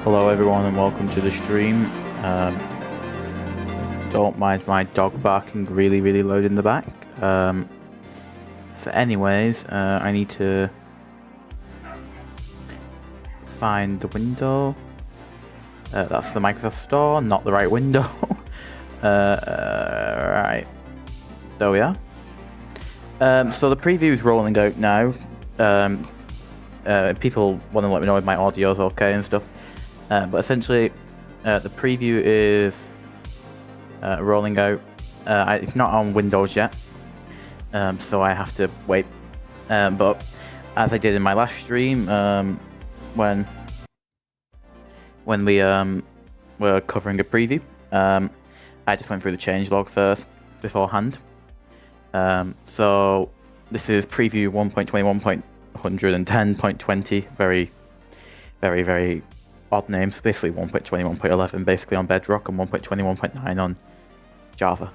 Hello everyone and welcome to the stream. Don't mind my dog barking really loud in the back. So anyways, I need to find the window. That's the Microsoft Store, not the right window. Right, there we are. So the preview is rolling out now. People want to let me know if my audio is okay and stuff. But essentially, the preview is rolling out. It's not on Windows yet, so I have to wait. But as I did in my last stream, when we were covering a preview, I just went through the changelog first beforehand. So this is preview 1.21.110.20. Very odd names. Basically 1.21.11 basically on Bedrock and 1.21.9 on Java.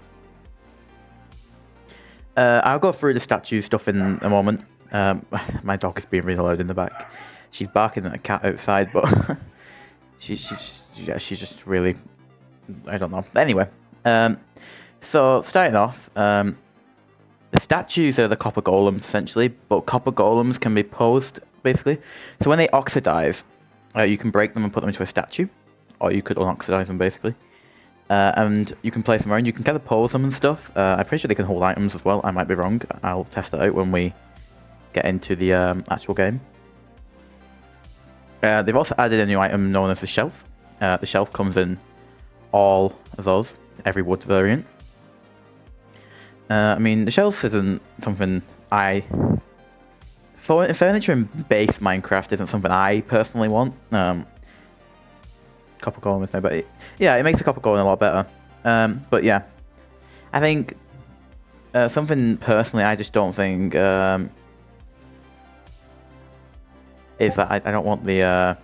I'll go through the statue stuff in a moment. My dog is being really loud in the back. She's barking at a cat outside, but she's just really, I don't know. Anyway, so starting off, the statues are the copper golems essentially, but copper golems can be posed basically. So when they oxidize, you can break them and put them into a statue, or you could unoxidize them basically. And you can place them around. You can kind of pose them and stuff. I'm pretty sure they can hold items as well. I might be wrong. I'll test it out when we get into the actual game. They've also added a new item known as the shelf. The shelf comes in all of those, every wood variant. I mean, the shelf isn't something furniture in base Minecraft isn't something I personally want. Copper golem is no better. Yeah, it makes the copper golem a lot better. But yeah, I think something personally I just don't think is that I don't want the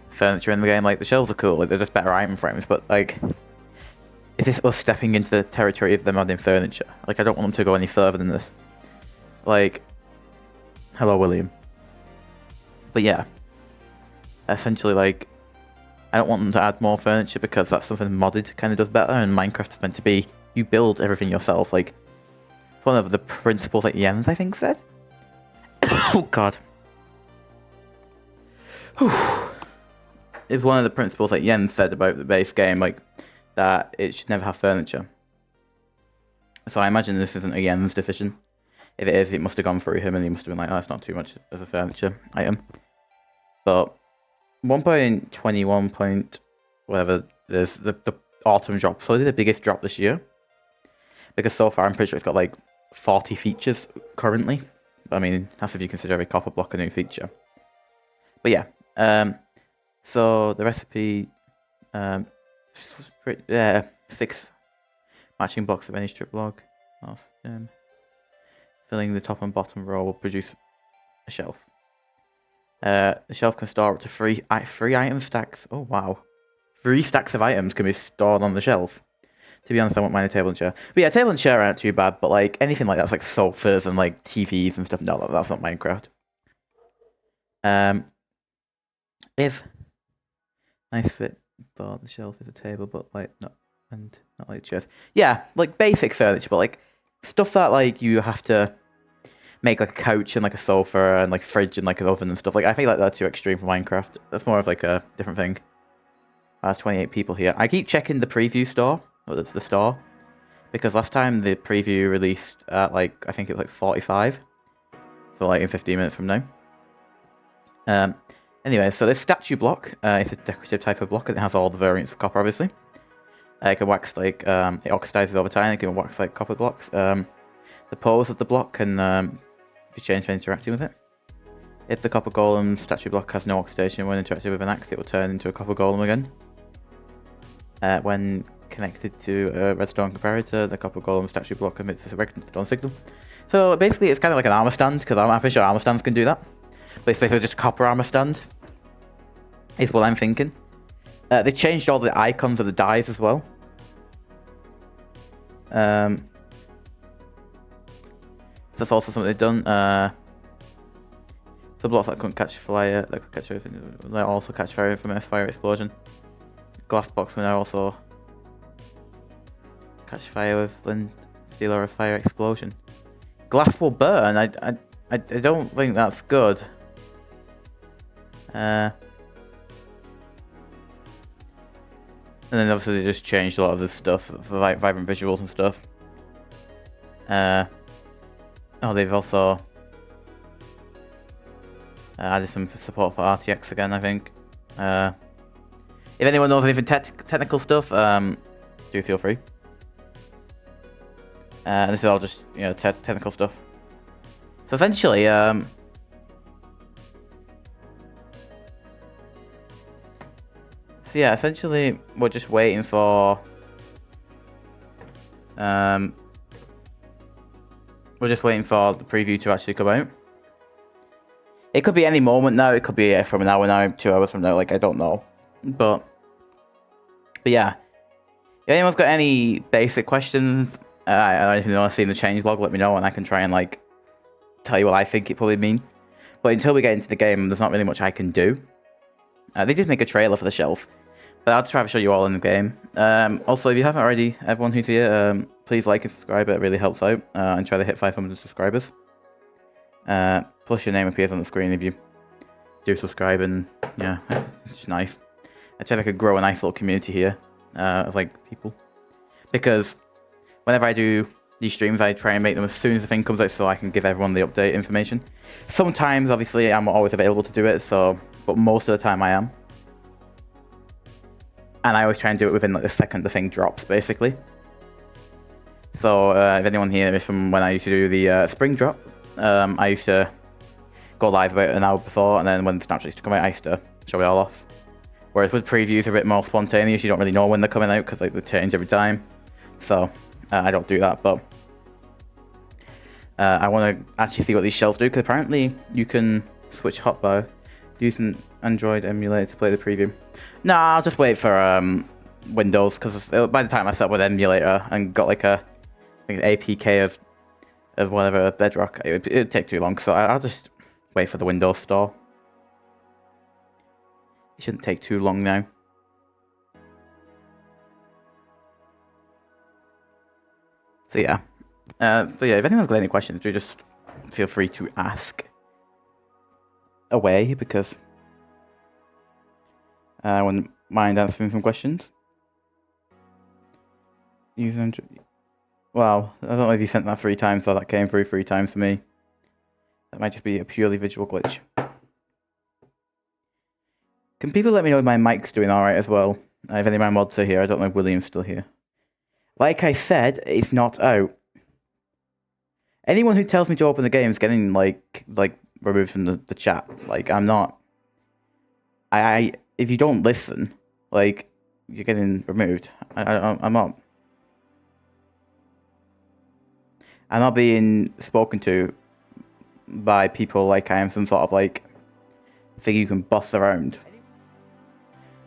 furniture in the game. Like, the shelves are cool, like, they're just better item frames, but like, is this us stepping into the territory of them adding furniture? Like, I don't want them to go any further than this. Like, hello William. But yeah, essentially, like, I don't want them to add more furniture because that's something modded kind of does better, and Minecraft is meant to be, you build everything yourself. Like, one of the principles that Jens, I think, said. Oh god. It's one of the principles that Jens said about the base game, like, that it should never have furniture. So I imagine this isn't a Jens decision. If it is, it must have gone through him and he must have been like, oh, it's not too much as a furniture item. But 1.21 point whatever, there's the autumn drop. So it's the biggest drop this year. Because so far I'm pretty sure it's got like 40 features currently. I mean, that's if you consider every copper block a new feature. But yeah, so the recipe, 6 matching blocks of any strip log off. Filling the top and bottom row will produce a shelf. The shelf can store up to 3 item stacks. Oh wow, 3 stacks of items can be stored on the shelf. To be honest, I won't mind a table and chair. But yeah, table and chair aren't too bad, but like anything like that's like sofas and like TVs and stuff. No, that's not Minecraft. If nice fit, but the shelf is a table, but like not like chairs. Yeah, like basic furniture, but like stuff that like you have to make like a couch and like a sofa and like a fridge and like an oven and stuff. Like I think like that's too extreme for Minecraft. That's more of like a different thing. There's 28 people here. I keep checking the preview store. Well, that's the store, because last time the preview released at like, I think it was like 45, so like in 15 minutes from now. Anyway, so this statue block is a decorative type of block, and it has all the variants of copper, obviously. It can wax like, it oxidizes over time, it can wax like copper blocks. The pose of the block can be changed when interacting with it. If the copper golem statue block has no oxidation when interacting with an axe, it will turn into a copper golem again. When connected to a redstone comparator, the copper golem statue block emits a redstone signal. So basically it's kind of like an armor stand, because I'm pretty sure armor stands can do that. But it's basically just a copper armor stand, is what I'm thinking. They changed all the icons of the dies as well. That's also something they've done. So The blocks that couldn't catch fire, that could catch everything, they also catch fire from a fire explosion. Glass box may now also catch fire with Flint, steel, or a fire explosion. Glass will burn. I don't think that's good. And then obviously they just changed a lot of this stuff for vibrant visuals and stuff. Oh, they've also added some support for RTX again, I think. If anyone knows anything technical stuff, do feel free. And this is all just, you know, technical stuff. So essentially, so yeah, essentially we're just waiting for the preview to actually come out. It could be any moment now. It could be from an hour now, 2 hours from now. Like, I don't know, but yeah. If anyone's got any basic questions, or anything you want to see in the changelog, let me know, and I can try and like tell you what I think it probably mean. But until we get into the game, there's not really much I can do. They just make a trailer for the shelf, but I'll try to show you all in the game. Also, if you haven't already, everyone who's here, please like and subscribe. It really helps out, and try to hit 500 subscribers. Plus your name appears on the screen if you do subscribe, and yeah, it's just nice. I try to grow a nice little community here of like people, because whenever I do these streams, I try and make them as soon as the thing comes out so I can give everyone the update information. Sometimes, obviously, I'm not always available to do it, so but most of the time I am. And I always try and do it within like the second the thing drops, basically. So if anyone here is from when I used to do the spring drop, I used to go live about an hour before, and then when the Snapshot used to come out, I used to show it all off. Whereas with previews, a bit more spontaneous. You don't really know when they're coming out because like they change every time. So I don't do that, but I want to actually see what these shelves do, because apparently you can switch hotbar using Android emulator to play the preview. No, I'll just wait for Windows, because by the time I set up with emulator and got like I think APK of whatever Bedrock, it'd take too long. So I'll just wait for the Windows store. It shouldn't take too long now. So yeah, if anyone's got any questions, do just feel free to ask away, because I wouldn't mind answering some questions. Wow, I don't know if you sent that 3 times or that came through 3 times for me. That might just be a purely visual glitch. Can people let me know if my mic's doing alright as well? If any of my mods are here, I don't know if William's still here. Like I said, it's not out. Anyone who tells me to open the game is getting like removed from the chat. Like, I'm not. If you don't listen, like, you're getting removed. I'm not. I'm not being spoken to by people like I am some sort of like thing you can boss around.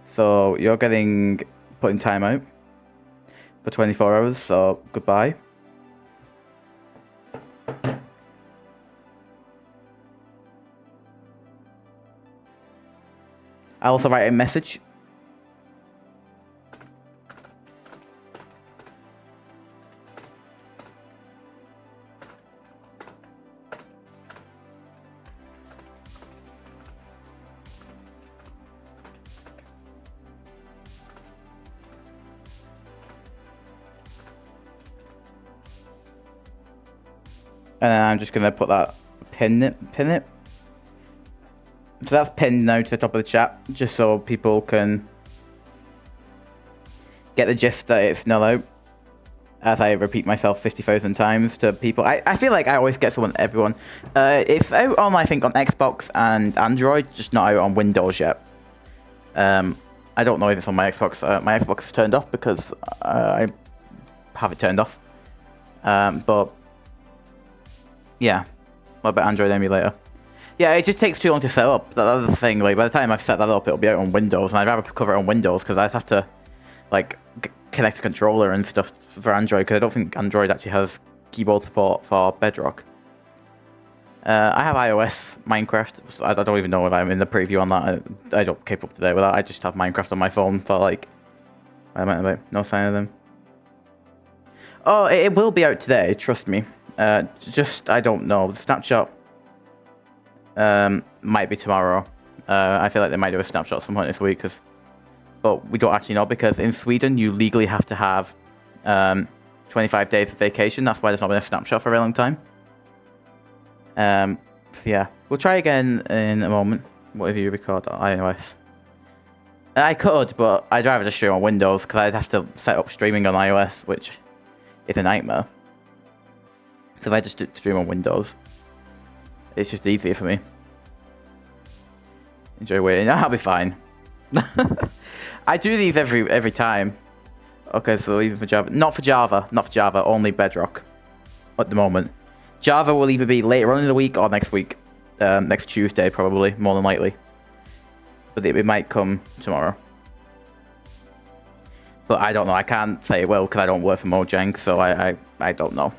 So you're getting put in timeout for 24 hours, so goodbye. I'll also write a message. And then I'm just going to put that, pin it. So that's pinned now to the top of the chat, just so people can get the gist that it's null out. As I repeat myself 50,000 times to people. I feel like I always get everyone. It's out on, I think, on Xbox and Android, just not out on Windows yet. I don't know if it's on my Xbox. My Xbox is turned off because I have it turned off. But yeah, what about Android emulator? Yeah, it just takes too long to set up. That's the thing. Like, by the time I've set that up, it'll be out on Windows, and I'd rather cover it on Windows because I'd have to like connect a controller and stuff for Android, because I don't think Android actually has keyboard support for Bedrock. I have iOS Minecraft. So I don't even know if I'm in the preview on that. I don't keep up to date with that. I just have Minecraft on my phone for like... No sign of them. Oh, it will be out today, trust me. Just, I don't know. The Snapshot might be tomorrow. I feel like they might do a Snapshot at some point this week, but we don't actually know, because in Sweden you legally have to have 25 days of vacation. That's why there's not been a Snapshot for a very long time. So yeah, we'll try again in a moment. What have you recorded on iOS? I could, but I'd rather just stream on Windows, because I'd have to set up streaming on iOS, which is a nightmare. So if I just stream on Windows, it's just easier for me. Enjoy waiting. I'll be fine. I do these every time. Okay, so even for Java. Not for Java, only Bedrock at the moment. Java will either be later on in the week or next week. Next Tuesday, probably, more than likely. But it might come tomorrow. But I don't know. I can't say it will because I don't work for Mojang, so I don't know.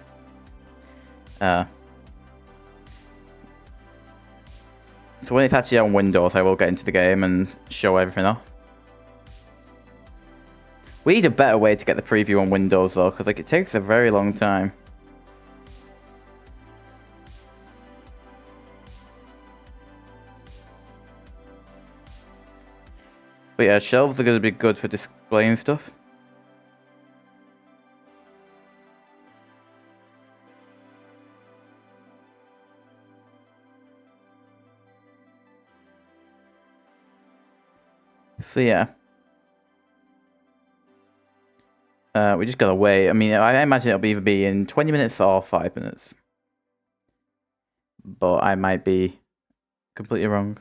So when it's actually on Windows, I will get into the game and show everything off. We need a better way to get the preview on Windows though, because like it takes a very long time. But yeah, shelves are going to be good for displaying stuff. So yeah. We just gotta wait. I mean, I imagine it'll either be in 20 minutes or 5 minutes. But I might be completely wrong.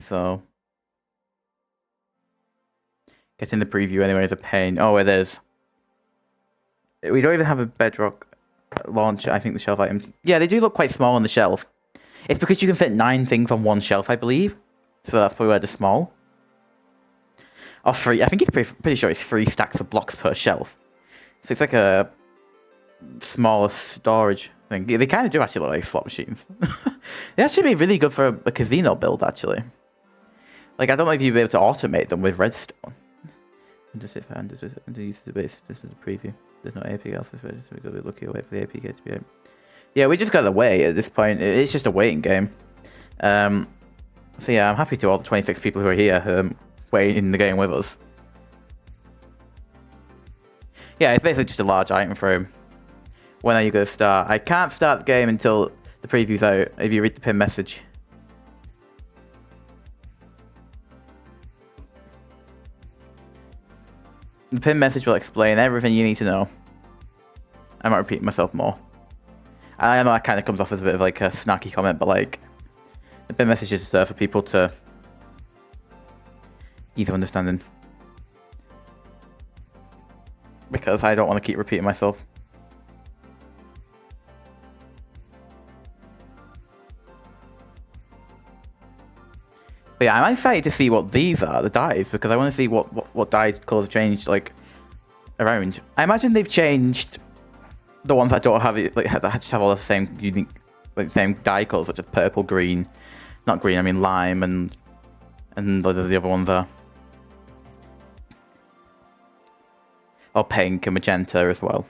So... getting the preview anyway is a pain. Oh, it is. We don't even have a Bedrock launch. I think the shelf items... yeah, they do look quite small on the shelf. It's because you can fit 9 things on one shelf, I believe. So that's probably why they're small. Or 3. I think it's pretty sure it's 3 stacks of blocks per shelf. So it's like a smaller storage thing. They kind of do actually look like slot machines. They actually be really good for a casino build, actually. Like, I don't know if you'd be able to automate them with redstone. Just if I use the base, this is a preview. There's no APK else, so we're gonna be lucky to wait for the APK to be out. Yeah, we just gotta wait at this point. It's just a waiting game. So yeah, I'm happy to all the 26 people who are here waiting in the game with us. Yeah, it's basically just a large item frame. When are you gonna start? I can't start the game until the preview's out. If you read the pin message. The pin message will explain everything you need to know. I might repeat myself more. I know that kind of comes off as a bit of like a snarky comment, but like the pin message is there for people to ease of understanding. Because I don't want to keep repeating myself. But yeah, I'm excited to see what these are, the dyes, because I want to see what dye colours have changed, like, around. I imagine they've changed the ones that don't have it, like, that just have all the same unique, like, same dye colours, such as purple, green, not green, I mean lime, and the other ones are. Or pink and magenta as well.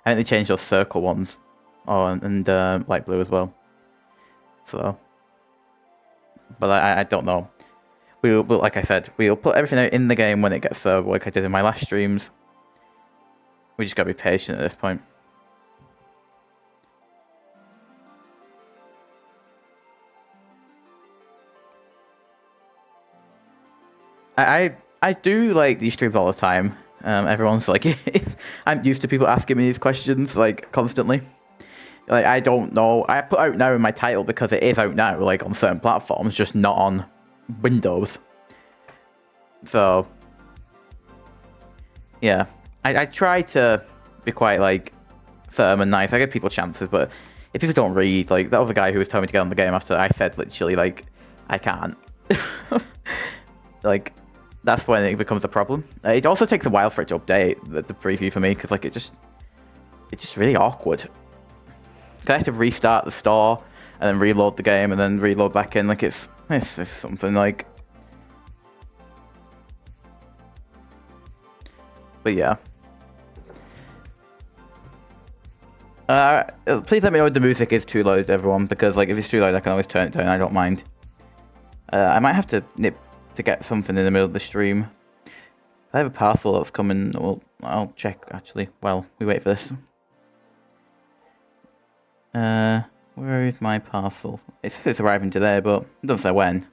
I think they changed those circle ones. Oh, and light blue as well. So... but I don't know. We'll, like I said, we'll put everything out in the game when it gets there, like I did in my last streams. We just gotta be patient at this point. I do like these streams all the time. Everyone's like, I'm used to people asking me these questions like constantly. Like, I don't know. I put out now in my title because it is out now, like, on certain platforms, just not on Windows. So, yeah. I try to be quite, like, firm and nice. I give people chances, but if people don't read, like, the other guy who was telling me to get on the game after I said, literally, like, I can't. Like, that's when it becomes a problem. It also takes a while for it to update, the preview for me, because, like, it's just really awkward. 'Cause I have to restart the store and then reload the game and then reload back in. Like it's something like. But yeah. Please let me know if the music is too loud, everyone, because like if it's too loud, I can always turn it down. I don't mind. I might have to nip to get something in the middle of the stream. I have a parcel that's coming. Well, I'll check actually. Well, we wait for this. Where is my parcel? It says it's arriving today, but it doesn't say when.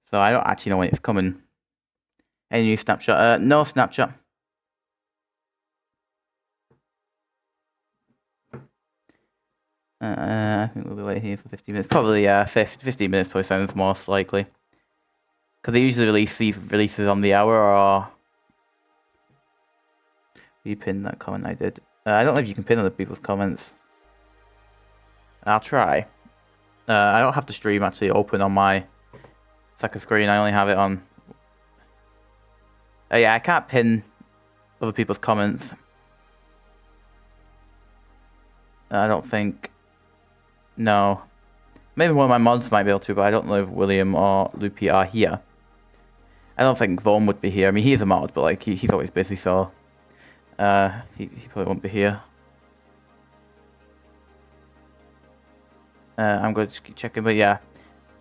So I don't actually know when it's coming. Any new Snapshot? No Snapshot. I think we'll be waiting here for 15 minutes. Probably 15 minutes probably sounds most likely. Because they usually release these releases on the hour, or... You pinned that comment I did. I don't know if you can pin other people's comments. I'll try. I don't have the stream actually open on my second screen. I only have it on... yeah, I can't pin other people's comments. I don't think... No. Maybe one of my mods might be able to, but I don't know if William or Loopy are here. I don't think Vaughn would be here. I mean, he's a mod, but like he's always busy, so... he probably won't be here. I'm going to just keep checking, but yeah.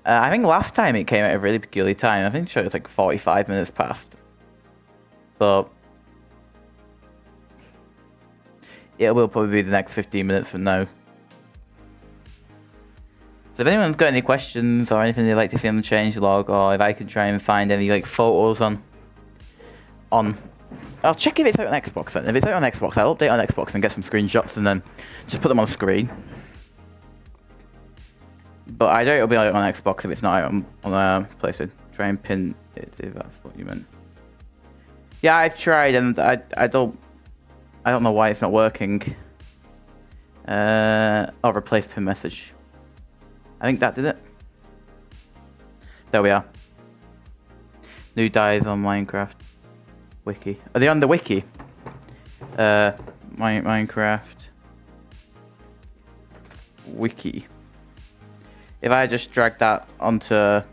I think last time it came at a really peculiar time. I think it showed like 45 minutes past. But... it will probably be the next 15 minutes from now. So if anyone's got any questions or anything they'd like to see on the changelog, or if I can try and find any like photos on... I'll check if it's out on Xbox then. If it's out on Xbox, I'll update on Xbox and get some screenshots and then just put them on screen. But I doubt it'll be out on Xbox if it's not out on PlayStation. Try and pin it if that's what you meant. Yeah, I've tried and I don't know why it's not working. I'll replace pin message. I think that did it. There we are. New dies on Minecraft wiki. Are they on the wiki? Minecraft wiki. If I just drag that onto... if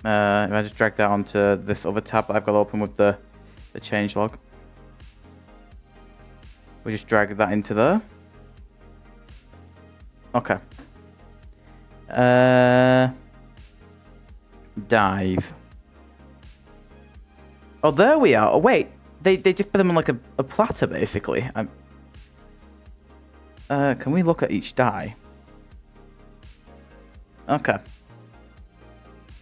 I just drag that onto this other tab that I've got open with the changelog. We just drag that into there. Okay. Dive. Oh, there we are. Oh, wait. They just put them on like a platter, basically. Can we look at each die? Okay.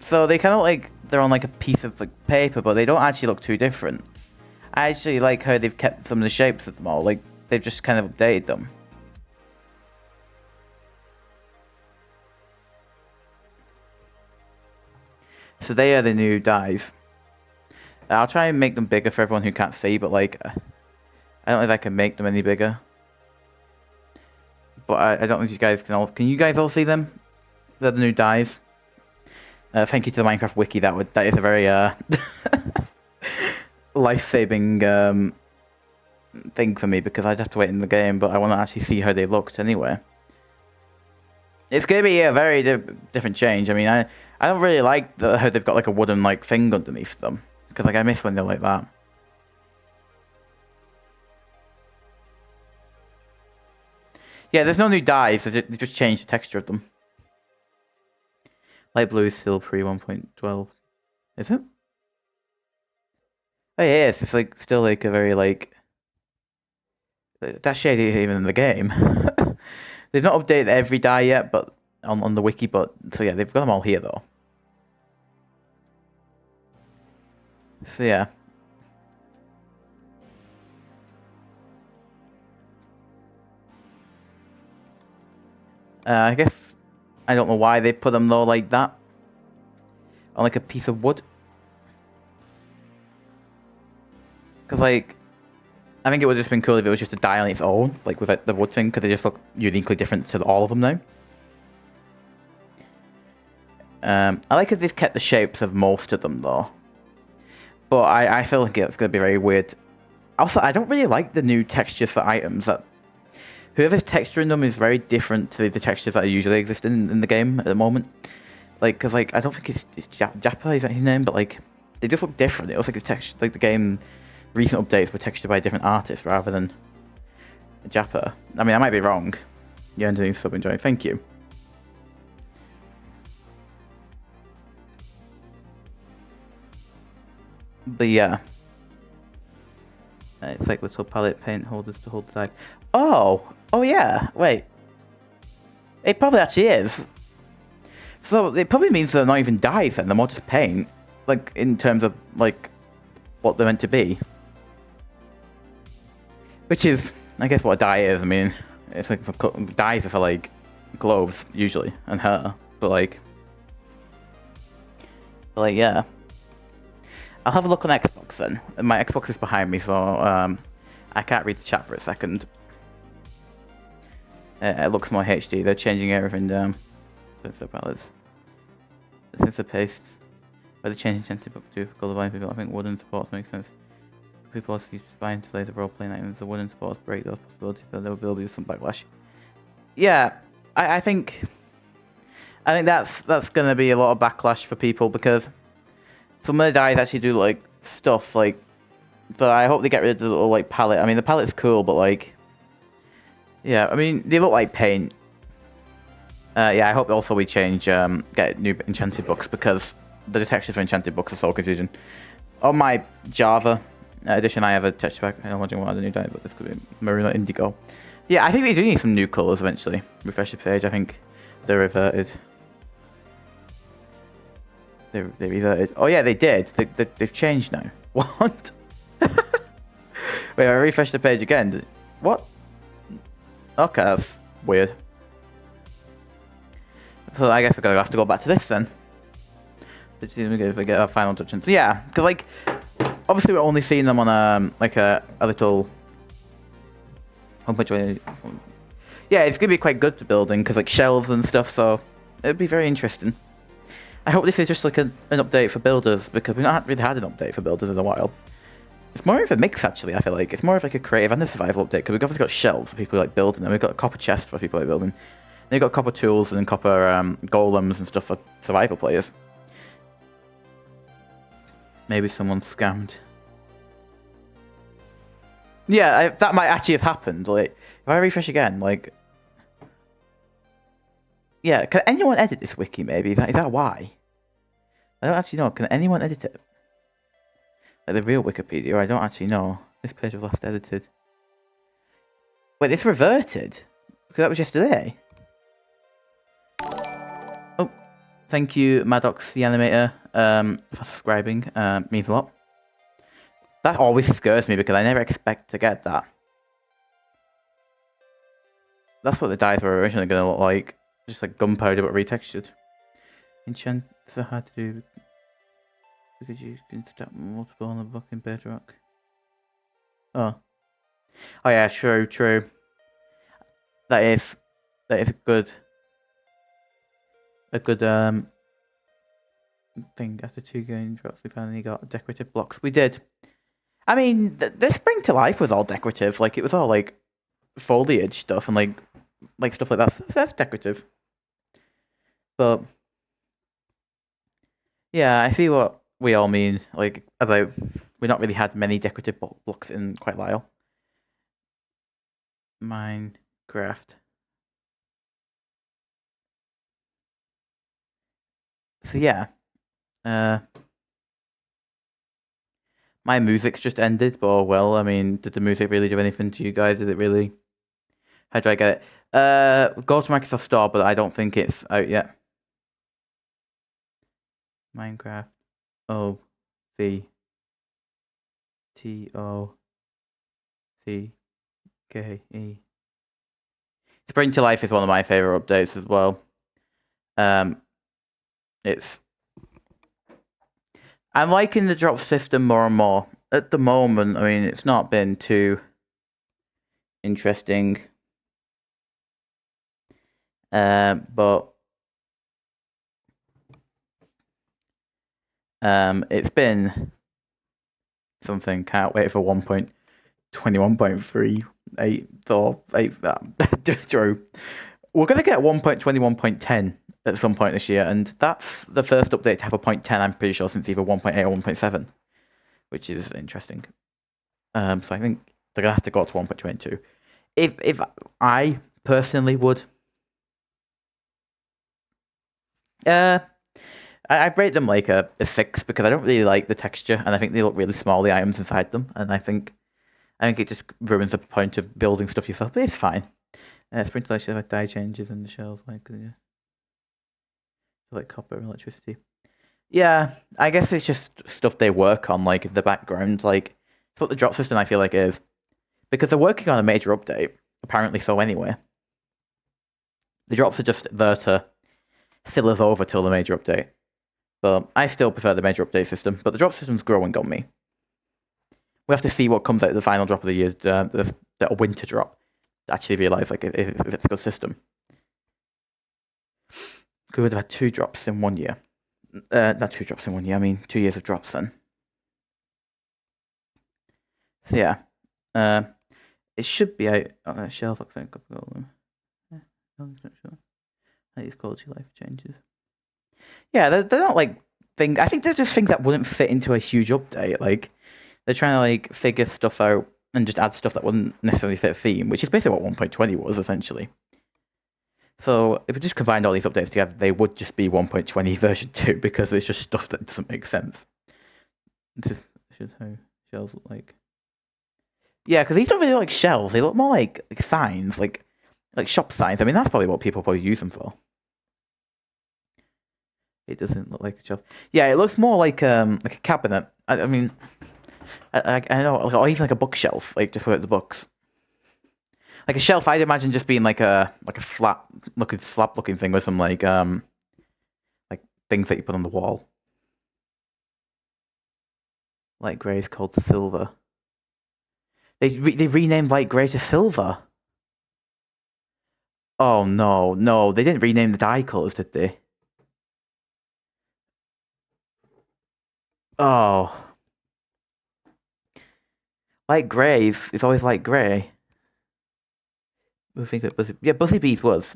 So they kind of like, they're on like a piece of like paper, but they don't actually look too different. I actually like how they've kept some of the shapes of them all. Like, they've just kind of updated them. So they are the new dies. I'll try and make them bigger for everyone who can't see, but like, I don't know if I can make them any bigger. But I don't know if you guys can all... Can you guys all see them? They're the new dies. Thank you to the Minecraft wiki. That is a very life-saving thing for me, because I'd have to wait in the game, but I want to actually see how they looked anyway. It's going to be a very different change. I mean, I don't really like how they've got like a wooden like thing underneath them, because like I miss when they're like that. Yeah, there's no new dyes. They just changed the texture of them. Light blue is still pre 1.12. Is it? Oh yeah, it's like still like a very like... That shade isn't even in the game. They've not updated every dye yet, but on the wiki, but so yeah, they've got them all here though. So yeah. I guess I don't know why they put them though like that. On like a piece of wood. Because like, I think it would have just been cool if it was just a die on its own, like without the wood thing, because they just look uniquely different to all of them now. I like that they've kept the shapes of most of them though. But I feel like it's going to be very weird. Also, I don't really like the new textures for items. That whoever's texturing them is very different to the textures that usually exist in the game at the moment. Like, because like I don't think it's Jappa, is that his name? But like, they just look different. It looks like it's textured, like the game recent updates were textured by a different artist rather than Jappa. I mean, I might be wrong. Yeah, I'm doing sub enjoy. Thank you. But yeah. It's like little palette paint holders to hold the die. Oh! Oh yeah! Wait. It probably actually is. So it probably means they're not even dies then, they're more just paint. Like, in terms of, like, what they're meant to be. Which is, I guess, what a dye is. I mean, it's like, dyes are for, like, gloves, usually, and hair. But, like, yeah. I'll have a look on Xbox then. My Xbox is behind me, so I can't read the chat for a second. It looks more HD. They're changing everything down. Since the paste, where they changing incentive book to color blind people, I think wooden supports make sense. People also use spine to play the role playing items. The wooden supports break those possibilities, so there will be some backlash. Yeah, I think that's gonna be a lot of backlash for people because some of the dyes actually do like stuff like. So I hope they get rid of the little like palette. I mean, the palette's cool, but like, yeah, I mean they look like paint. Yeah, I hope also we change get new enchanted books because the textures for enchanted books are so confusing. On my Java edition, I have a texture pack. I'm wondering what other new dye, but this could be maroon or indigo. Yeah, I think they do need some new colours eventually. Refresh the page. I think they're reverted. They reverted. Oh yeah, they did. They've changed now. What? Wait, I refreshed the page again. What? Okay, that's weird. So I guess we're gonna have to go back to this then. Let's see if we get our final touch. So yeah, because like, obviously we're only seeing them on like a little. Yeah, it's gonna be quite good to building because like shelves and stuff. So it'd be very interesting. I hope this is just like an update for builders because we've not really had an update for builders in a while. It's more of a mix actually. I feel like it's more of like a creative and a survival update because we've obviously got shelves for people like building, and we've got a copper chest for people like building. And we've got copper tools and copper golems and stuff for survival players. Maybe someone's scammed. Yeah, that might actually have happened. Like, if I refresh again, like, yeah, can anyone edit this wiki? Maybe is that why? I don't actually know. Can anyone edit it? Like the real Wikipedia? I don't actually know. This page was last edited. Wait, this reverted because that was yesterday. Oh, thank you, Maddox the animator, for subscribing. Means a lot. That always scares me because I never expect to get that. That's what the dyes were originally going to look like. Just like gunpowder but retextured. Enchants are hard to do because you can stack multiple on the block in bedrock. Oh. Oh yeah, true. That is a good thing. After 2 game drops we finally got decorative blocks. We did. I mean, the Spring to Life was all decorative. Like, it was all, like, foliage stuff and, like stuff like that. So that's decorative. But, yeah, I see what we all mean. Like, about we not really had many decorative blocks in quite a while. Minecraft. So, yeah. My music's just ended, but oh well, I mean, did the music really do anything to you guys? Did it really? How do I get it? Go to Microsoft Store, but I don't think it's out yet. Minecraft. OVTOCKE. Spring to Life is one of my favorite updates as well. I'm liking the drop system more and more. At the moment, I mean, it's not been too interesting. But It's been something. Can't wait for 1.21.38 or 8. True. We're gonna get 1.21.10 at some point this year, and that's the first update to have a 0.10. I'm pretty sure since either 1.8 or 1.7, which is interesting. So I think they're gonna have to go to 1.22. If I personally would, I rate them like a 6 because I don't really like the texture, and I think they look really small, the items inside them, and I think it just ruins the point of building stuff yourself. But it's fine. Sprint selection like die changes in the shells, like copper and electricity. Yeah, I guess it's just stuff they work on, like in the background. Like it's what the drop system I feel like is, because they're working on a major update. Apparently so anyway. The drops are just there to fill us over till the major update. But I still prefer the major update system. But the drop system's growing on me. We have to see what comes out of the final drop of the year, the winter drop. To actually realise like if it's a good system. We would have had 2 drops in 1 year. Not 2 drops in 1 year. I mean 2 years of drops then. So yeah, it should be out on a shelf. I think I've got them. I'm not sure. These quality life changes. Yeah, they're not like things. I think they're just things that wouldn't fit into a huge update. Like they're trying to like figure stuff out and just add stuff that wouldn't necessarily fit a theme, which is basically what 1.20 was essentially. So if we just combined all these updates together, they would just be 1.20 version 2 because it's just stuff that doesn't make sense. This is how shells look like. Yeah, because these don't really look like shells. They look more like signs, like shop signs. I mean, that's probably what people probably use them for. It doesn't look like a shelf. Yeah, it looks more like a cabinet. I mean, I know, or even like a bookshelf, like just without the books. Like a shelf, I'd imagine just being like a flat looking thing with some like things that you put on the wall. Light grey is called silver. They renamed light grey to silver. Oh no, they didn't rename the dye colours, did they? Oh, light grey is always light grey. I think it was, yeah, Buzzy Bees was.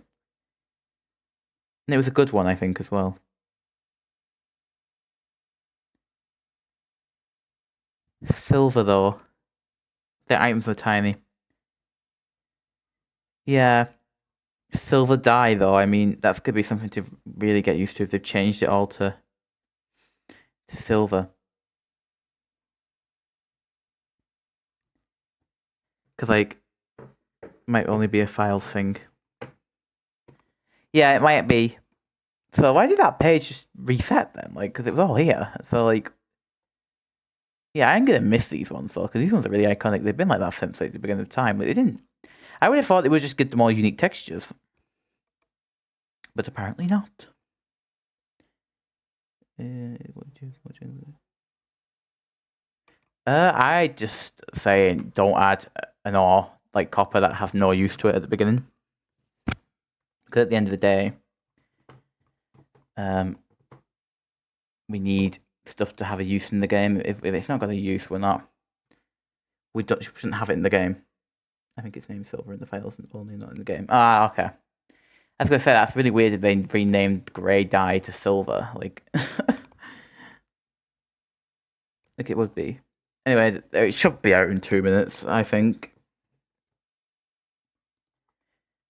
And it was a good one, I think, as well. Silver, though. The items are tiny. Yeah. Silver dye, though, I mean, that's going to be something to really get used to if they've changed it all to silver. Because, like, it might only be a files thing. Yeah, it might be. So why did that page just reset then? Like, because it was all here. So, like, yeah, I'm going to miss these ones, though, because these ones are really iconic. They've been like that since like, the beginning of time. But they didn't. I would have thought they would just get the more unique textures. But apparently not. I just saying don't add an ore like copper that has no use to it at the beginning. Because at the end of the day, we need stuff to have a use in the game. If it's not got a use, we shouldn't have it in the game. I think its name's silver in the files, only not in the game. Ah, okay. I was gonna say that's really weird that they renamed grey dye to silver. Like, like it would be. Anyway, it should be out in 2 minutes, I think.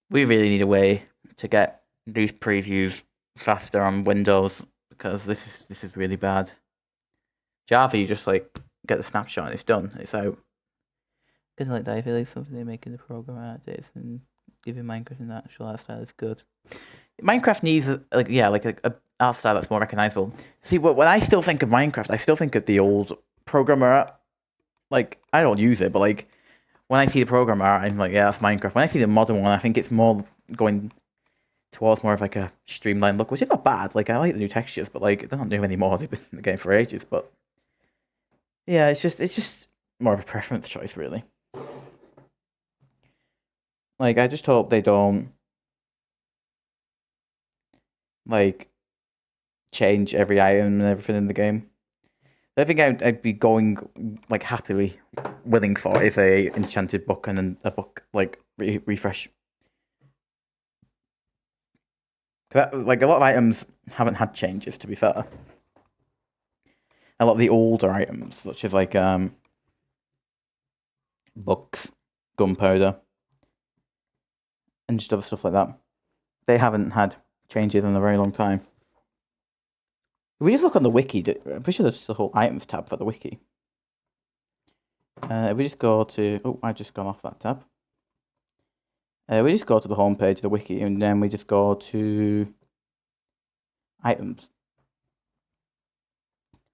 We really need a way to get these previews faster on Windows because this is really bad. Java, you just like get the snapshot and it's done. It's out. Good like that. I feel like something they make in the program art days and giving Minecraft an actual art style is good. Minecraft needs a art style that's more recognizable. See, when I still think of Minecraft, I still think of the old programmer art. Like, I don't use it, but like when I see the programmer art, I'm like, yeah, that's Minecraft. When I see the modern one, I think it's more going towards more of like a streamlined look, which is not bad. Like, I like the new textures, but like they're not new anymore. They've been in the game for ages, but yeah, it's just more of a preference choice, really. Like, I just hope they don't like change every item and everything in the game. I think I'd be going like happily willing for if a enchanted book and then a book like refresh. Like a lot of items haven't had changes. To be fair, a lot of the older items, such as like books, gunpowder, and just other stuff like that, they haven't had changes in a very long time. If we just look on the wiki, I'm pretty sure there's the whole items tab for the wiki. If we just go to... Oh, I've just gone off that tab. We just go to the homepage of the wiki, and then we just go to items.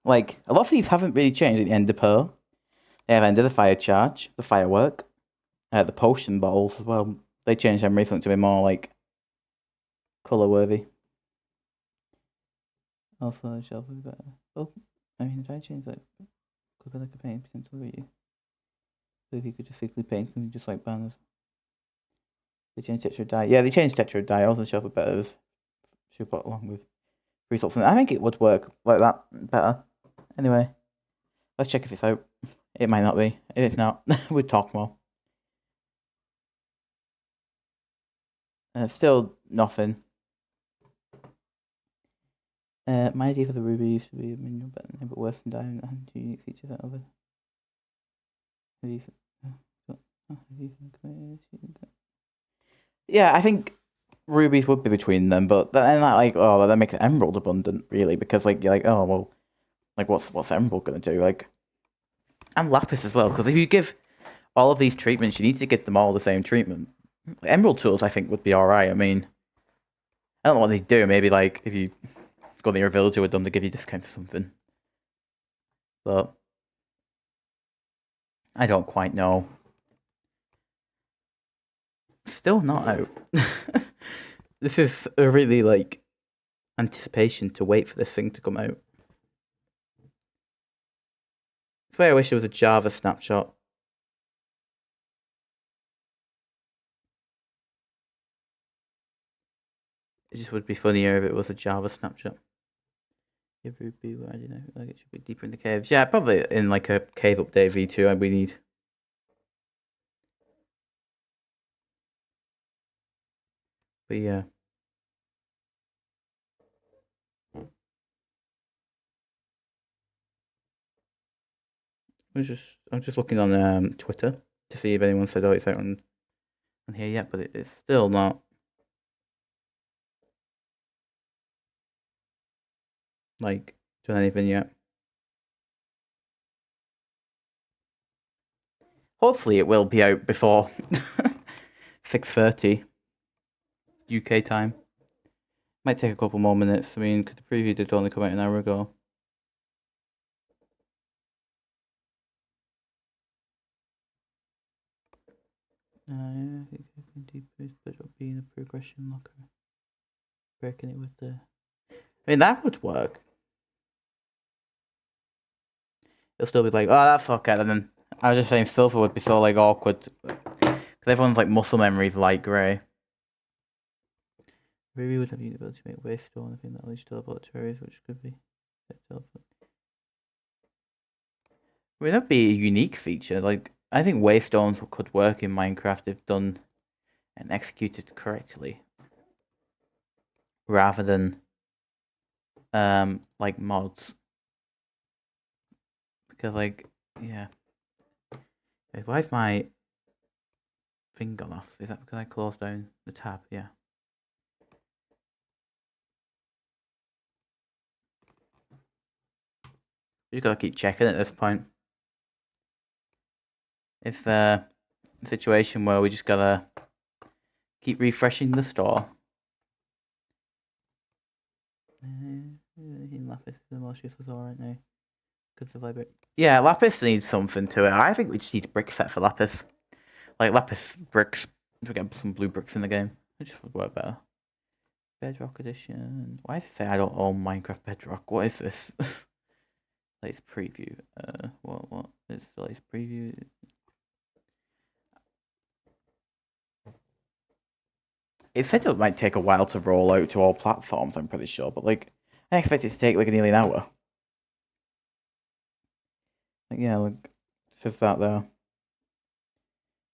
Like, a lot of these haven't really changed at the end of Pearl. They have ended the fire charge, the firework, the potion bottles as well. They changed them recently to be more, like, colour-worthy. Also, the shelf is better. Oh, I mean, if I change, like, could like a paint pencil at you. So if you could just quickly paint them just like banners. They changed Tetra Die. Yeah, they changed Tetra Die. Also, the shelf is better. Should put along with free swaps. I think it would work like that better. Anyway, let's check if it's out. It might not be. If it's not, we'd talk more. Still nothing. My idea for the ruby used to be a minion better name, but worse than diamond and unique features that other. Yeah, I think rubies would be between them, but then that makes emerald abundant, really, because like you're like, oh well, like what's emerald gonna do? Like, and lapis as well, because if you give all of these treatments, you need to give them all the same treatment. Emerald tools, I think, would be alright. I mean, I don't know what they do. Maybe like if you go to your villager with them, they give you discount for something. But I don't quite know. Still not out. This is a really like anticipation to wait for this thing to come out. That's why I wish it was a Java snapshot. It just would be funnier if it was a Java snapshot. It would be, I don't know, like it should be deeper in the caves. Yeah, probably in like a cave update v2 we need. But yeah. I'm just looking on Twitter to see if anyone said, oh, it's out on here yet, but it's still not. Like, done anything yet. Hopefully it will be out before 6:30 UK time. Might take a couple more minutes. I mean, because the preview did only come out an hour ago. Yeah, I think I can deeply split up being a progression locker. Breaking it with the... I mean, that would work. It'll still be like, oh, that's okay. And then I was just saying silver would be so like awkward. Because everyone's like muscle memory is light grey. Ruby would have the ability to make waste stone. I think that leads to teleport to areas which could be teleport. I mean, that'd be a unique feature. Like, I think waste stones could work in Minecraft if done and executed correctly. Rather than like mods. Because like, yeah. Why is my thing gone off? Is that because I closed down the tab? Yeah. You just gotta keep checking at this point. It's a situation where we just gotta keep refreshing the store. Lapis is the most useful store right now. Yeah, Lapis needs something to it. I think we just need a brick set for Lapis. Like Lapis bricks. If we get some blue bricks in the game, it just would work better. Bedrock edition. Why does it say I don't own Minecraft Bedrock? What is this? Latest preview. What is the latest preview? It said it might take a while to roll out to all platforms, I'm pretty sure, but like I expect it to take like nearly an hour. Like, yeah, look, it says that there.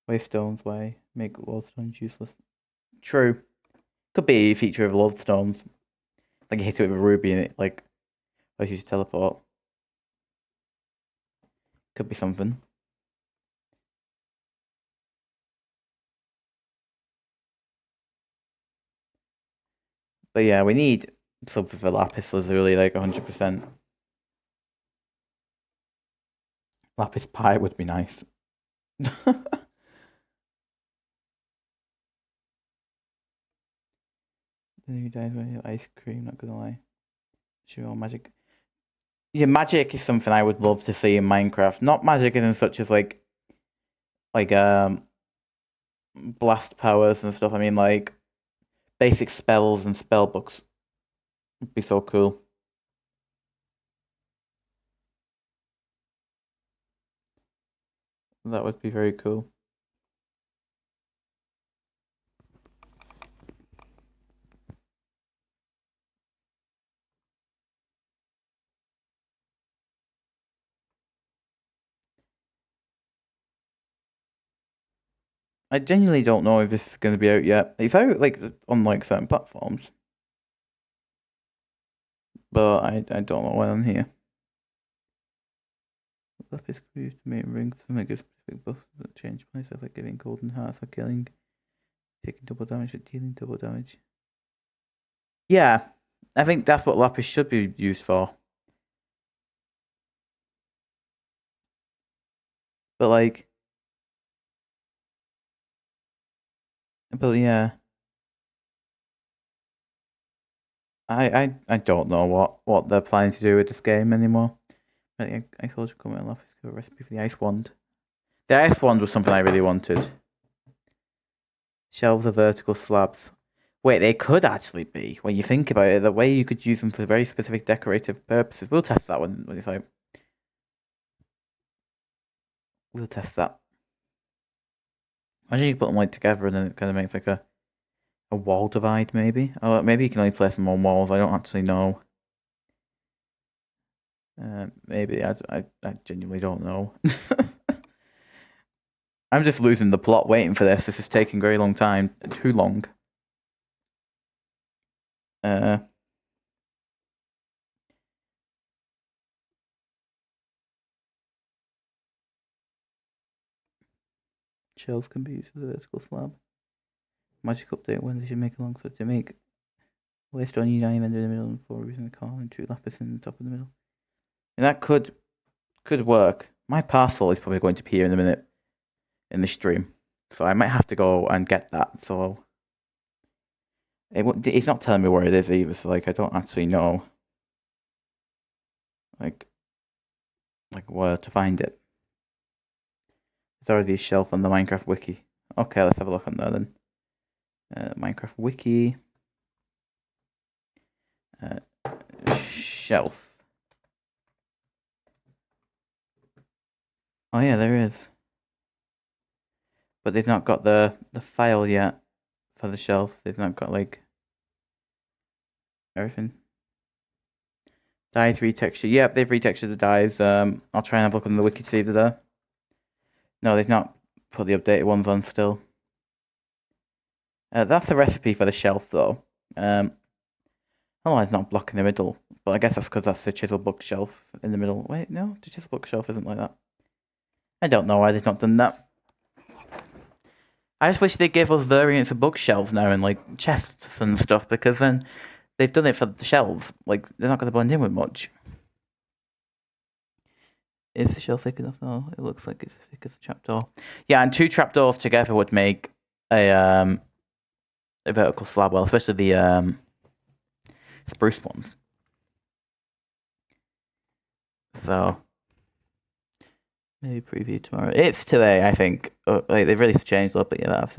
Waste stones away, make lodestones useless. True. Could be a feature of lodestones. Like you hit it with a ruby in it, like I use teleport. Could be something. But yeah, we need something for lapis lazuli, like 100%. Lapis pie would be nice. The new days with ice cream, not gonna lie. Sure, magic. Yeah, magic is something I would love to see in Minecraft. Not magic in such as like blast powers and stuff. I mean like basic spells and spell books would be so cool. That would be very cool. I genuinely don't know if this is going to be out yet. It's out like on like certain platforms, but I don't know when on here. Lapis can be used to make rings to make a specific buff that change myself, like giving golden hearts for killing, taking double damage, but dealing double damage. Yeah, I think that's what lapis should be used for. But like, but yeah, I don't know what they're planning to do with this game anymore. But I told you come with a lapis recipe for the ice wand. The ice wand was something I really wanted. Shelves are vertical slabs. Wait, they could actually be, when you think about it, the way you could use them for very specific decorative purposes. We'll test that when it's out. We'll test that. Imagine you put them like together and then it kind of makes like a wall divide, maybe. Or maybe you can only place them on walls. I don't actually know. Maybe I genuinely don't know. I'm just losing the plot waiting for this. This is taking a very long time. Too long. Shelves can be used as a vertical slab. Magic update, when did you make alongside to make? Waste on you diamond in the middle and 4 using the car and 2 lapis in the top of the middle. And that could work. My parcel is probably going to appear in a minute in the stream. So I might have to go and get that. So it's not telling me where it is either, so like I don't actually know like where to find it. There's already a shelf on the Minecraft wiki. Okay, let's have a look on there then. Minecraft wiki. Shelf. Oh yeah, there is. But they've not got the file yet for the shelf. They've not got like everything. Dies retexture. Yep, they've retextured the dies. I'll try and have a look on the wiki to see if they're there. No, they've not put the updated ones on still. That's the recipe for the shelf though. Oh, it's not blocking the middle. But I guess that's because that's the chisel bookshelf in the middle. Wait, no, the chisel bookshelf isn't like that. I don't know why they've not done that. I just wish they gave us variants of bookshelves now and like chests and stuff, because then they've done it for the shelves. Like they're not going to blend in with much. Is the shelf thick enough? No, it looks like it's as thick as a trapdoor. Yeah, and 2 trapdoors together would make a vertical slab. Well, especially the spruce ones. So maybe preview tomorrow. It's today, I think. Like they've really changed a lot, but yeah, that's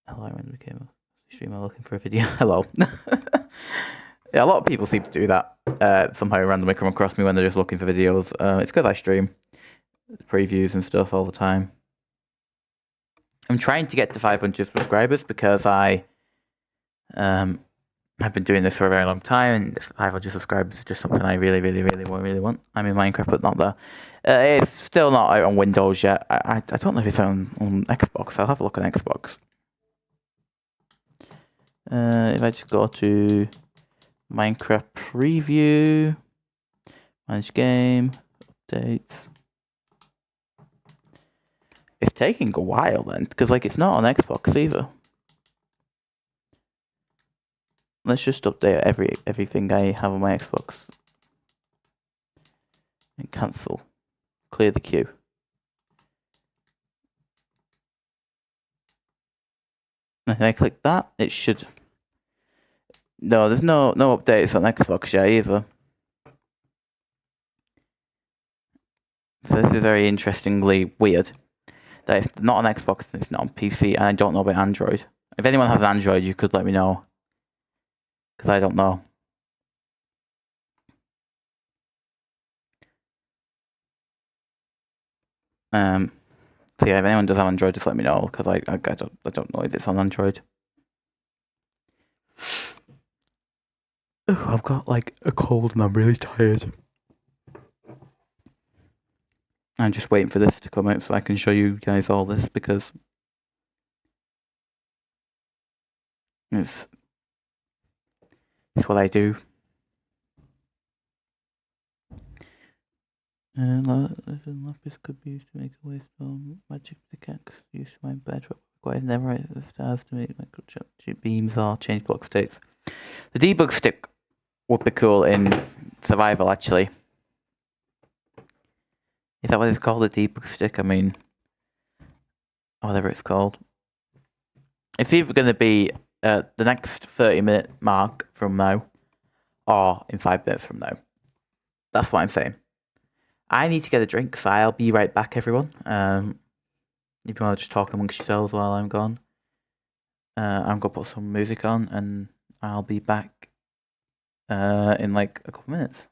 hello, when we became a streamer looking for a video. Hello. Yeah, a lot of people seem to do that. Somehow randomly come across me when they're just looking for videos. It's because I stream previews and stuff all the time. I'm trying to get to 500 subscribers because I I've been doing this for a very long time, and 500 subscribers is just something I really want. I'm in Minecraft, but not there. It's still not out on Windows yet. I don't know if it's on Xbox. I'll have a look on Xbox. If I just go to Minecraft preview, manage game, updates. It's taking a while then, because like it's not on Xbox either. Let's just update everything I have on my Xbox. And cancel. Clear the queue. And if I click that, it should... No, there's no updates on Xbox yet either. So this is very interestingly weird. That it's not on Xbox, it's not on PC, and I don't know about Android. If anyone has an Android, you could let me know. Because I don't know. So yeah, if anyone does have Android, just let me know, because I don't know if it's on Android. Oh, I've got like a cold and I'm really tired. I'm just waiting for this to come out so I can show you guys all this, because it's what I do. Lapis could be used to make a waste of magic pickaxe used to mine bedrock. Required never write the stars to make microchip beams or change block sticks. The debug stick would be cool in survival, actually. Is that what it's called, a debug stick? I mean, whatever it's called. It's either going to be the next 30-minute mark from now, or in 5 minutes from now. That's what I'm saying. I need to get a drink, so I'll be right back, everyone. If you want to just talk amongst yourselves while I'm gone. I'm going to put some music on, and I'll be back in like a couple minutes.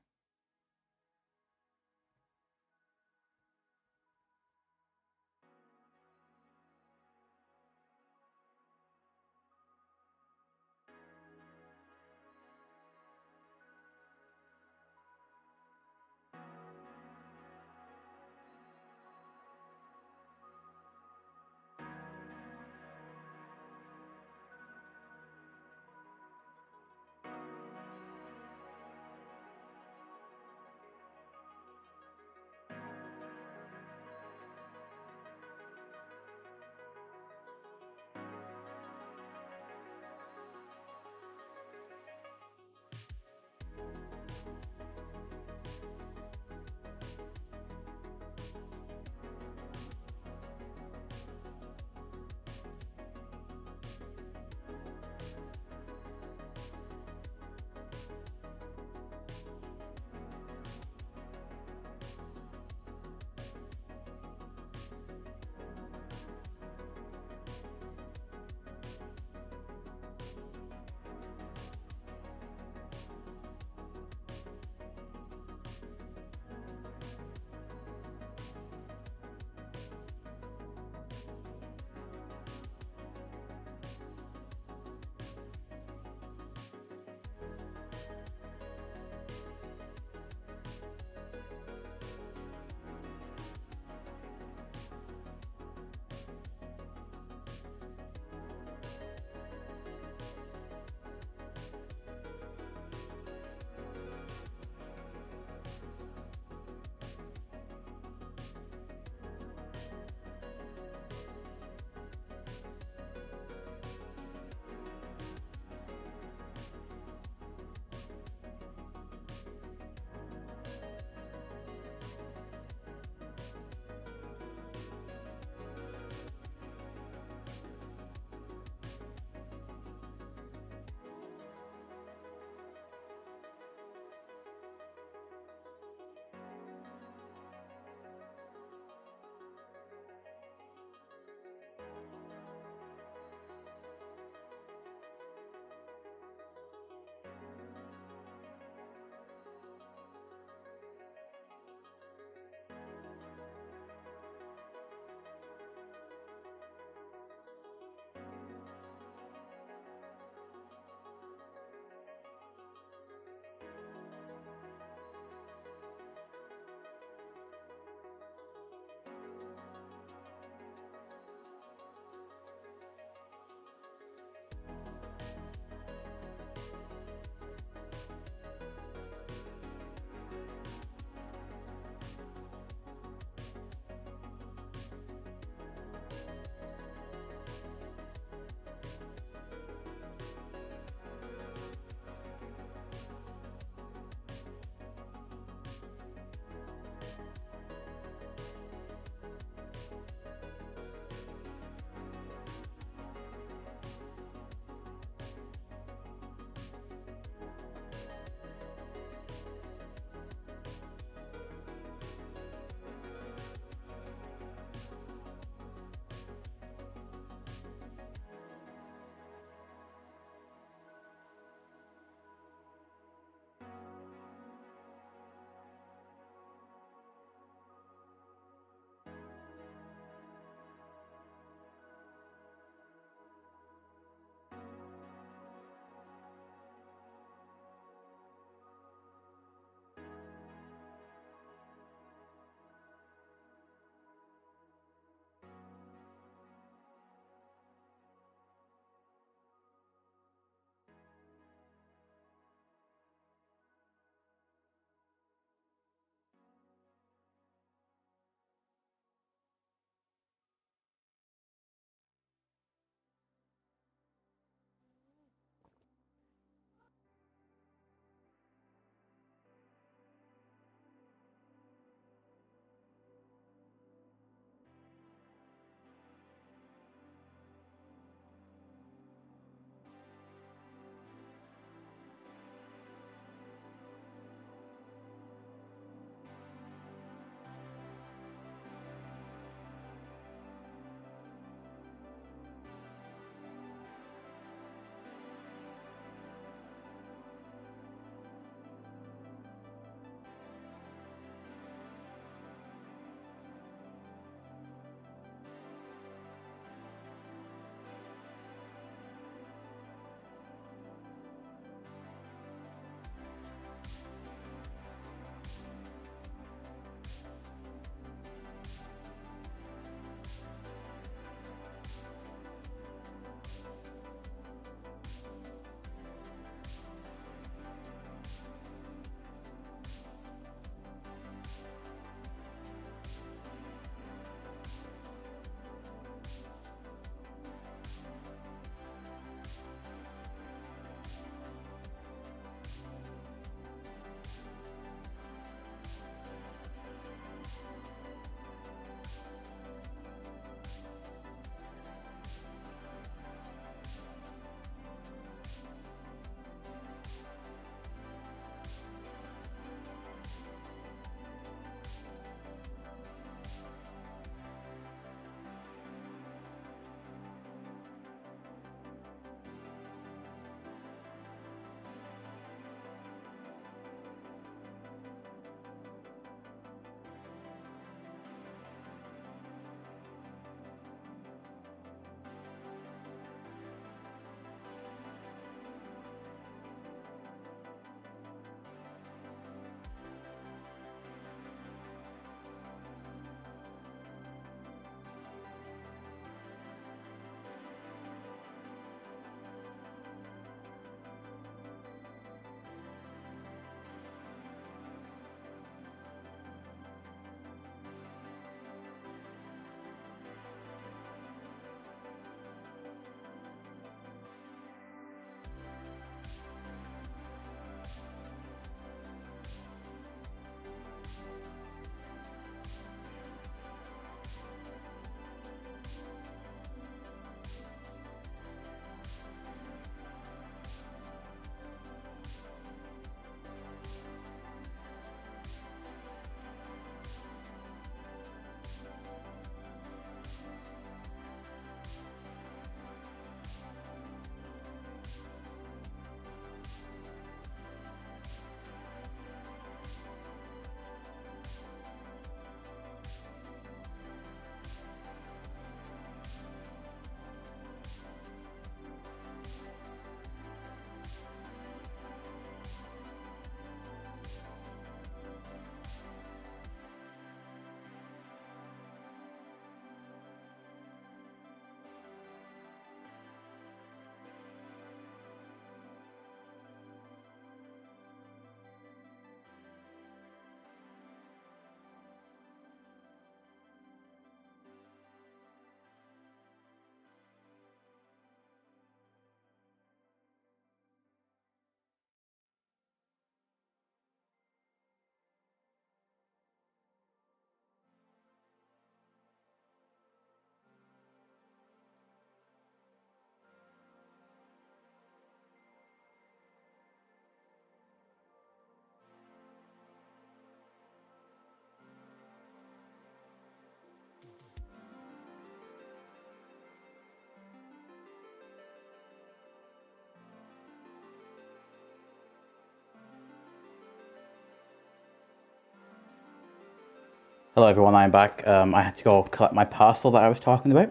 Hello everyone, I'm back. I had to go collect my parcel that I was talking about.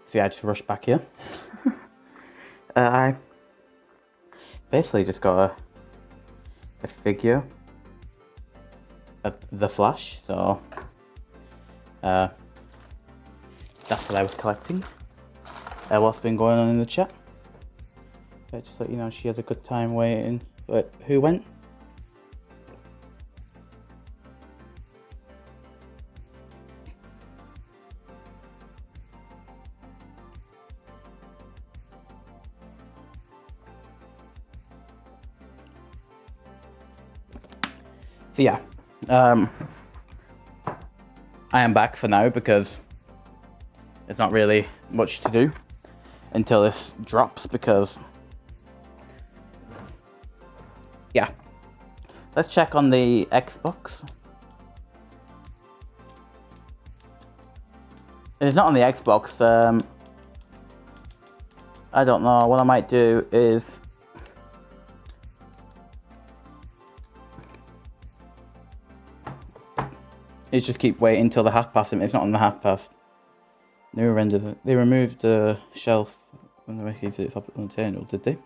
So yeah, I just rushed back here. I basically just got a figure of the Flash, so that's what I was collecting. What's been going on in the chat? Just let you know she had a good time waiting, but who went? So yeah, I am back for now because there's not really much to do until this drops because, yeah. Let's check on the Xbox. If it's not on the Xbox, I don't know, what I might do is just keep waiting until the half past. It's not on the half past. They removed the shelf when they received it up on the table, did they?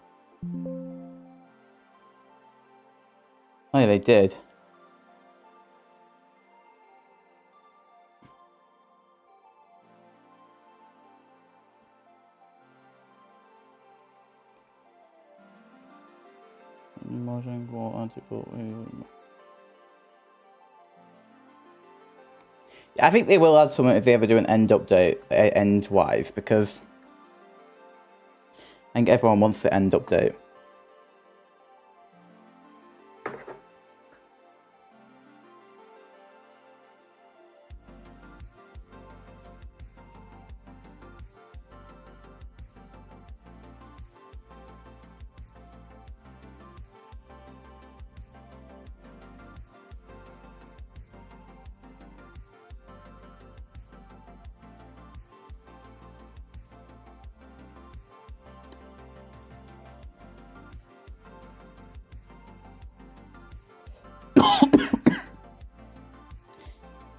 Oh yeah, they did. I think they will add something if they ever do an end update, end-wise, because I think everyone wants the end update.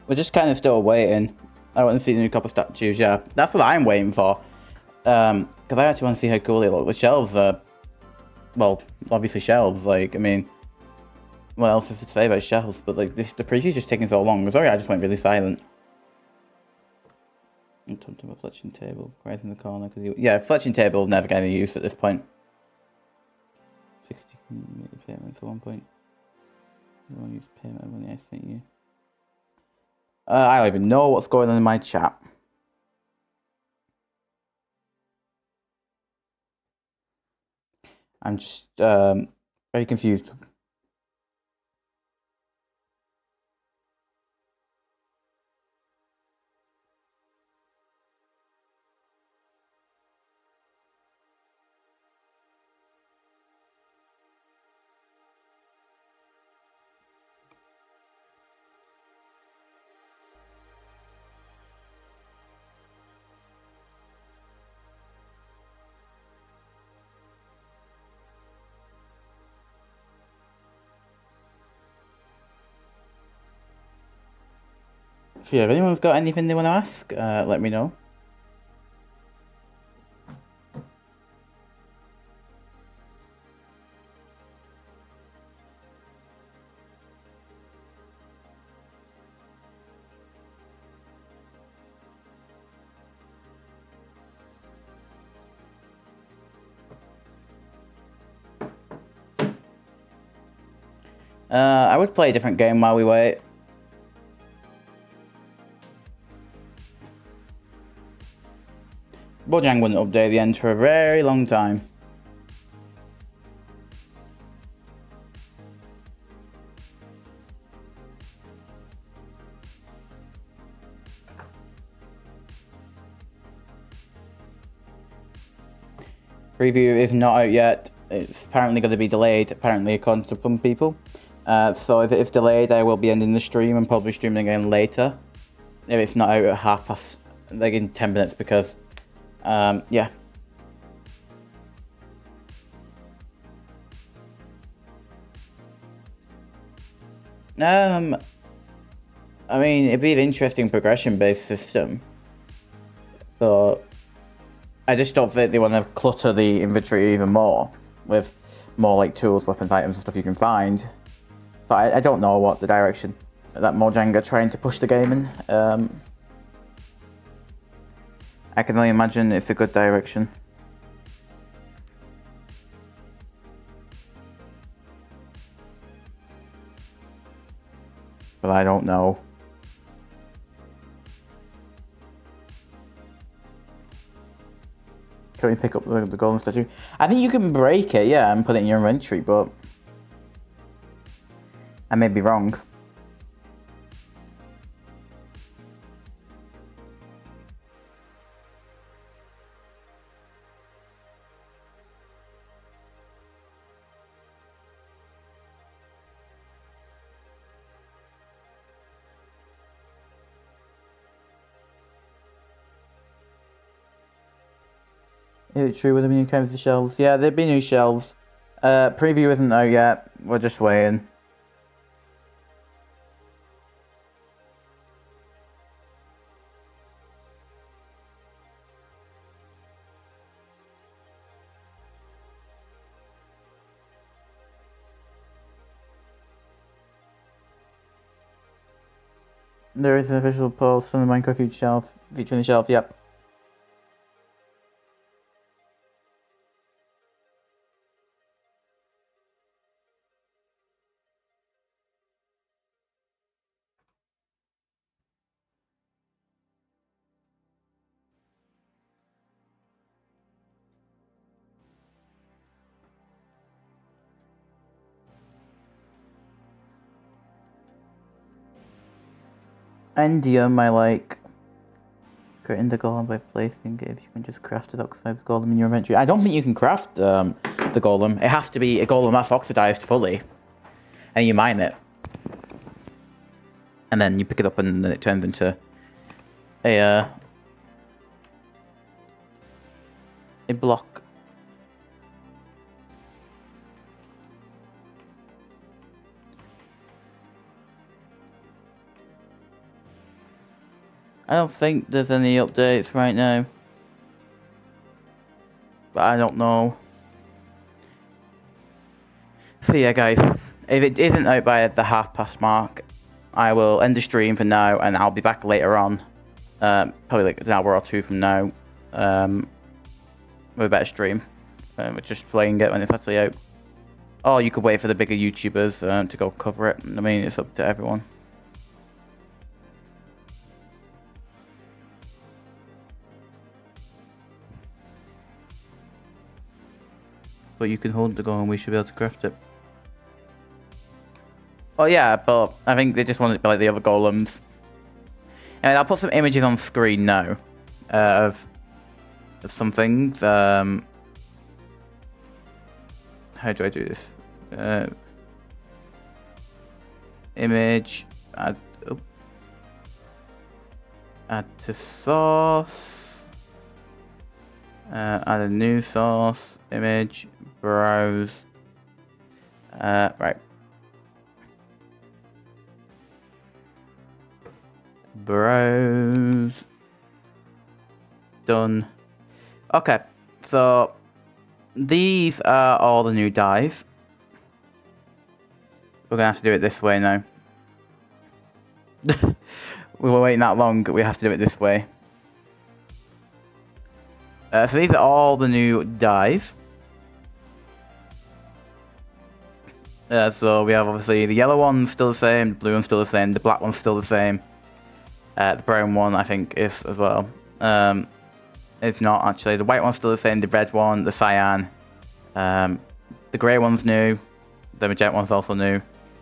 We're just kind of still waiting. I want to see the new copper statues, yeah. That's what I'm waiting for. Because I actually want to see how cool they look. The shelves are, well, obviously shelves. Like, I mean, what else is to say about shelves? But like, the preview's just taking so long. Sorry, I just went really silent. And TomTempo fletching table, right in the corner. Cause yeah, fletching table never get any use at this point. 60 payments at 1 point. You want to use payment money I sent you. I don't even know what's going on in my chat. I'm just very confused. So yeah, if anyone's got anything they want to ask, let me know. I would play a different game while we wait. Bojang wouldn't update the end for a very long time. Preview is not out yet. It's apparently going to be delayed, apparently, according to some people. So if it is delayed, I will be ending the stream and probably streaming again later. If it's not out at 1:30, like in 10 minutes, because, yeah. I mean, it'd be an interesting progression-based system, but I just don't think they want to clutter the inventory even more with more like tools, weapons, items, and stuff you can find. So I don't know what the direction that Mojang are trying to push the game in. I can only imagine it's a good direction. But I don't know. Can we pick up the golden statue? I think you can break it, yeah, and put it in your inventory, but I may be wrong. Is it true with the new kinds of shelves? Yeah, there'd be new shelves. Preview isn't out yet. We're just waiting. There is an official post on the Minecraft featuring the shelf, yep. Endium, I like. Creating the golem by placing it. If you can just craft the oxidized golem in your inventory. I don't think you can craft the golem. It has to be a golem that's oxidized fully. And you mine it. And then you pick it up and then it turns into a block. I don't think there's any updates right now. But I don't know. So yeah, guys. If it isn't out by the 30:30 mark, I will end the stream for now and I'll be back later on. Probably like an hour or two from now. With a better stream. We're just playing it when it's actually out. Or you could wait for the bigger YouTubers to go cover it. I mean, it's up to everyone. But you can hold the golem, we should be able to craft it. Oh yeah, but I think they just want it to be like the other golems. And I'll put some images on screen now of some things. How do I do this? Image, add to source, add a new source, image, browse. Right. Browse. Done. Okay, so these are all the new dies. We're gonna have to do it this way now. We were waiting that long, we have to do it this way. So these are all the new dies. So we have obviously the yellow one's still the same, the blue one's still the same, the black one's still the same. The brown one I think is as well. It's not actually. The white one's still the same, the red one, the cyan. The grey one's new, the magenta one's also new,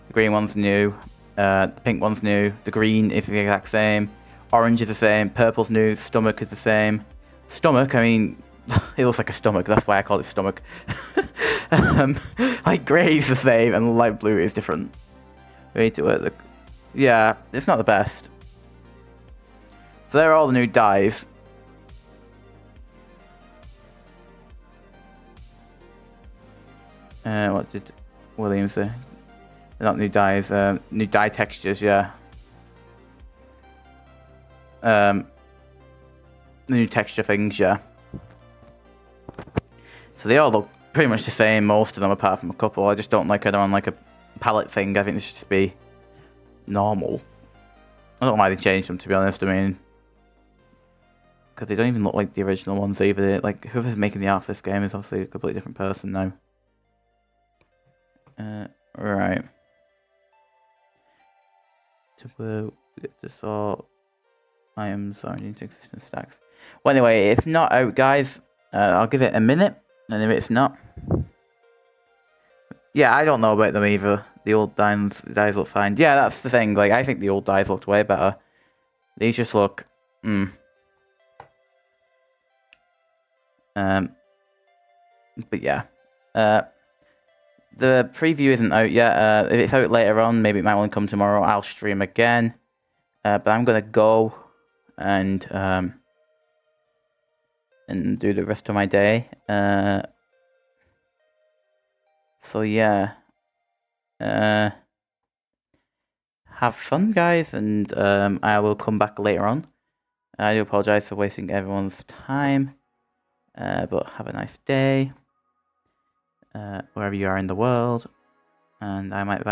the green one's new, the pink one's new, the green is the exact same, orange is the same, purple's new, stomach is the same. Stomach, I mean, it looks like a stomach, that's why I call it stomach. Like grey is the same and light blue is different. We need to work the... Yeah, it's not the best. So they're all the new dies. What did William say? They're not new dies, new die textures, yeah. the new texture things, yeah. So they all look pretty much the same, most of them, apart from a couple. I just don't like it on like a palette thing. I think this should just be normal. I don't know why they changed them, to be honest. I mean, because they don't even look like the original ones either. Like, whoever's making the art for this game is obviously a completely different person now. Right. To get to sort items origin to existing stacks. Well, anyway, it's not out, guys. I'll give it a minute, and if it's not, yeah, I don't know about them either. The old dies look fine. Yeah, that's the thing. Like, I think the old dies looked way better. These just look, but yeah, the preview isn't out yet. If it's out later on, maybe it might only come tomorrow. I'll stream again. But I'm gonna go and do the rest of my day. So yeah, have fun, guys, and I will come back later on. I do apologize for wasting everyone's time, but have a nice day, wherever you are in the world, and I might be back.